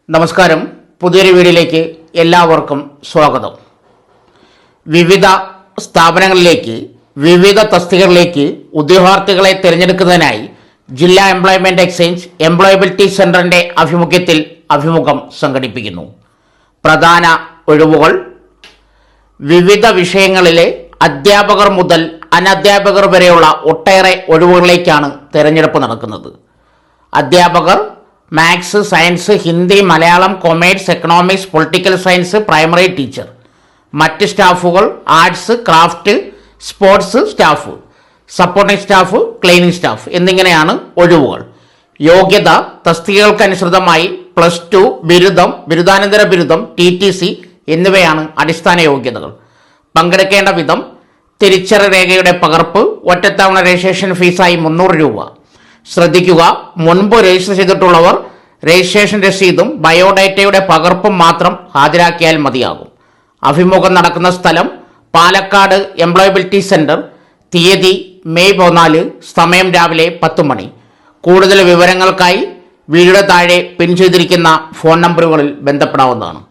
നമസ്കാരം. പുതിയൊരു വീഡിയോയിലേക്ക് എല്ലാവർക്കും സ്വാഗതം. വിവിധ സ്ഥാപനങ്ങളിലേക്ക് വിവിധ തസ്തികകളിലേക്ക് ഉദ്യോഗാർത്ഥികളെ തിരഞ്ഞെടുക്കുന്നതിനായി ജില്ലാ എംപ്ലോയ്മെൻറ്റ് എക്സ്ചേഞ്ച് എംപ്ലോയബിലിറ്റി സെൻ്ററിൻ്റെ ആഭിമുഖ്യത്തിൽ അഭിമുഖം സംഘടിപ്പിക്കുന്നു. പ്രധാന ഒഴിവുകൾ: വിവിധ വിഷയങ്ങളിലെ അധ്യാപകർ മുതൽ അനധ്യാപകർ വരെയുള്ള ഒട്ടേറെ ഒഴിവുകളിലേക്കാണ് തിരഞ്ഞെടുപ്പ് നടക്കുന്നത്. അധ്യാപകർ maths, science, Hindi, Malayalam, commerce, economics, political science, primary teacher. മറ്റ് സ്റ്റാഫുകൾ arts, craft, sports staff, supporting staff, cleaning staff എന്നിങ്ങനെയാണ് ഒഴിവുകൾ. യോഗ്യത: തസ്തികകൾക്കനുസൃതമായി +2, ബിരുദം, ബിരുദാനന്തര ബിരുദം, TTC എന്നിവയാണ് അടിസ്ഥാന യോഗ്യതകൾ. പങ്കെടുക്കേണ്ട വിധം: തിരിച്ചറി രേഖയുടെ പകർപ്പ്, ഒറ്റത്തവണ രജിസ്ട്രേഷൻ ഫീസായി 300 രൂപ. ശ്രദ്ധിക്കുക, മുൻപ് രജിസ്റ്റർ ചെയ്തിട്ടുള്ളവർ രജിസ്ട്രേഷൻ രസീതും ബയോഡേറ്റയുടെ പകർപ്പും മാത്രം ഹാജരാക്കിയാൽ മതിയാകും. അഭിമുഖം നടക്കുന്ന സ്ഥലം പാലക്കാട് എംപ്ലോയബിലിറ്റി സെൻറ്റർ. തീയതി മെയ് 14, സമയം രാവിലെ 10 മണി. കൂടുതൽ വിവരങ്ങൾക്കായി വീഡിയോയുടെ താഴെ പിൻ ചെയ്തിരിക്കുന്ന ഫോൺ നമ്പറുകളിൽ ബന്ധപ്പെടാവുന്നതാണ്.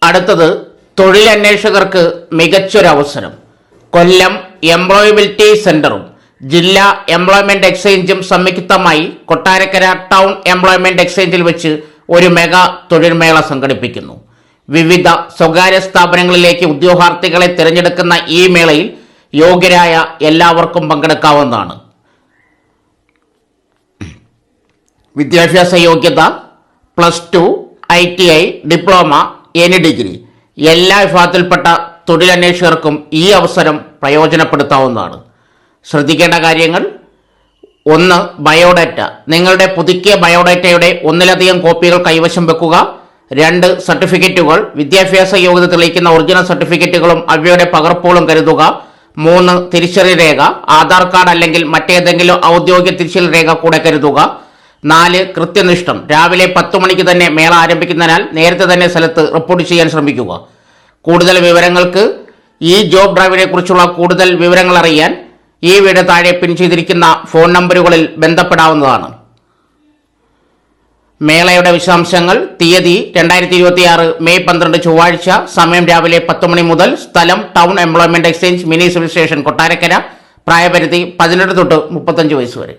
അടുത്തത് തൊഴിലന്വേഷകർക്ക് മികച്ചൊരവസരം. കൊല്ലം എംപ്ലോയബിലിറ്റി സെൻറ്ററും ജില്ലാ എംപ്ലോയ്മെൻറ്റ് എക്സ്ചേഞ്ചും സംയുക്തമായി കൊട്ടാരക്കര ടൗൺ എംപ്ലോയ്മെൻറ്റ് എക്സ്ചേഞ്ചിൽ വെച്ച് ഒരു മെഗാ തൊഴിൽമേള സംഘടിപ്പിക്കുന്നു. വിവിധ സ്വകാര്യ സ്ഥാപനങ്ങളിലേക്ക് ഉദ്യോഗാർത്ഥികളെ തിരഞ്ഞെടുക്കുന്ന ഈ മേളയിൽ യോഗ്യരായ എല്ലാവർക്കും പങ്കെടുക്കാവുന്നതാണ്. വിദ്യാഭ്യാസ യോഗ്യത: +2, ITI, ഡിപ്ലോമ, എനി ഡിഗ്രി. എല്ലാ വിഭാഗത്തിൽപ്പെട്ട തൊഴിലന്വേഷകർക്കും ഈ അവസരം പ്രയോജനപ്പെടുത്താവുന്നതാണ്. ശ്രദ്ധിക്കേണ്ട കാര്യങ്ങൾ: 1. ബയോഡാറ്റ. നിങ്ങളുടെ പുതുക്കിയ ബയോഡാറ്റയുടെ ഒന്നിലധികം കോപ്പികൾ കൈവശം വെക്കുക. 2. സർട്ടിഫിക്കറ്റുകൾ. വിദ്യാഭ്യാസ യോഗ്യത തെളിയിക്കുന്ന ഒറിജിനൽ സർട്ടിഫിക്കറ്റുകളും അവയുടെ പകർപ്പുകളും കരുതുക. 3. തിരിച്ചറിയൽ രേഖ, ആധാർ കാർഡ് അല്ലെങ്കിൽ മറ്റേതെങ്കിലും ഔദ്യോഗിക തിരിച്ചറിയൽ രേഖ കൂടെ കരുതുക. 4. കൃത്യനിഷ്ഠം. രാവിലെ 10 മണിക്ക് തന്നെ മേള ആരംഭിക്കുന്നതിനാൽ നേരത്തെ തന്നെ സ്ഥലത്ത് റിപ്പോർട്ട് ചെയ്യാൻ ശ്രമിക്കുക. കൂടുതൽ വിവരങ്ങൾക്ക് ഈ ജോബ് ഡ്രൈവിനെ കുറിച്ചുള്ള കൂടുതൽ വിവരങ്ങൾ അറിയാൻ ഈ വീഡിയോ താഴെ പിൻ ചെയ്തിരിക്കുന്ന ഫോൺ നമ്പറുകളിൽ ബന്ധപ്പെടാവുന്നതാണ്. മേളയുടെ വിശദാംശങ്ങൾ: തീയതി 2026 മെയ് 12 ചൊവ്വാഴ്ച, സമയം രാവിലെ 10 മണി മുതൽ, സ്ഥലം town employment exchange mini civil station Kottarakkara, പ്രായപരിധി 18 തൊട്ട് 35 വയസ്സ് വരെ.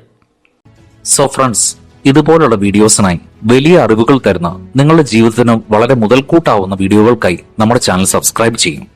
സോ ഫ്രണ്ട്സ്, ഇതുപോലുള്ള വീഡിയോസിനായി വലിയ അറിവുകൾ തരുന്ന നിങ്ങളുടെ ജീവിതത്തിന് വളരെ മുതൽക്കൂട്ടാവുന്ന വീഡിയോകൾക്കായി നമ്മുടെ ചാനൽ സബ്സ്ക്രൈബ് ചെയ്യും.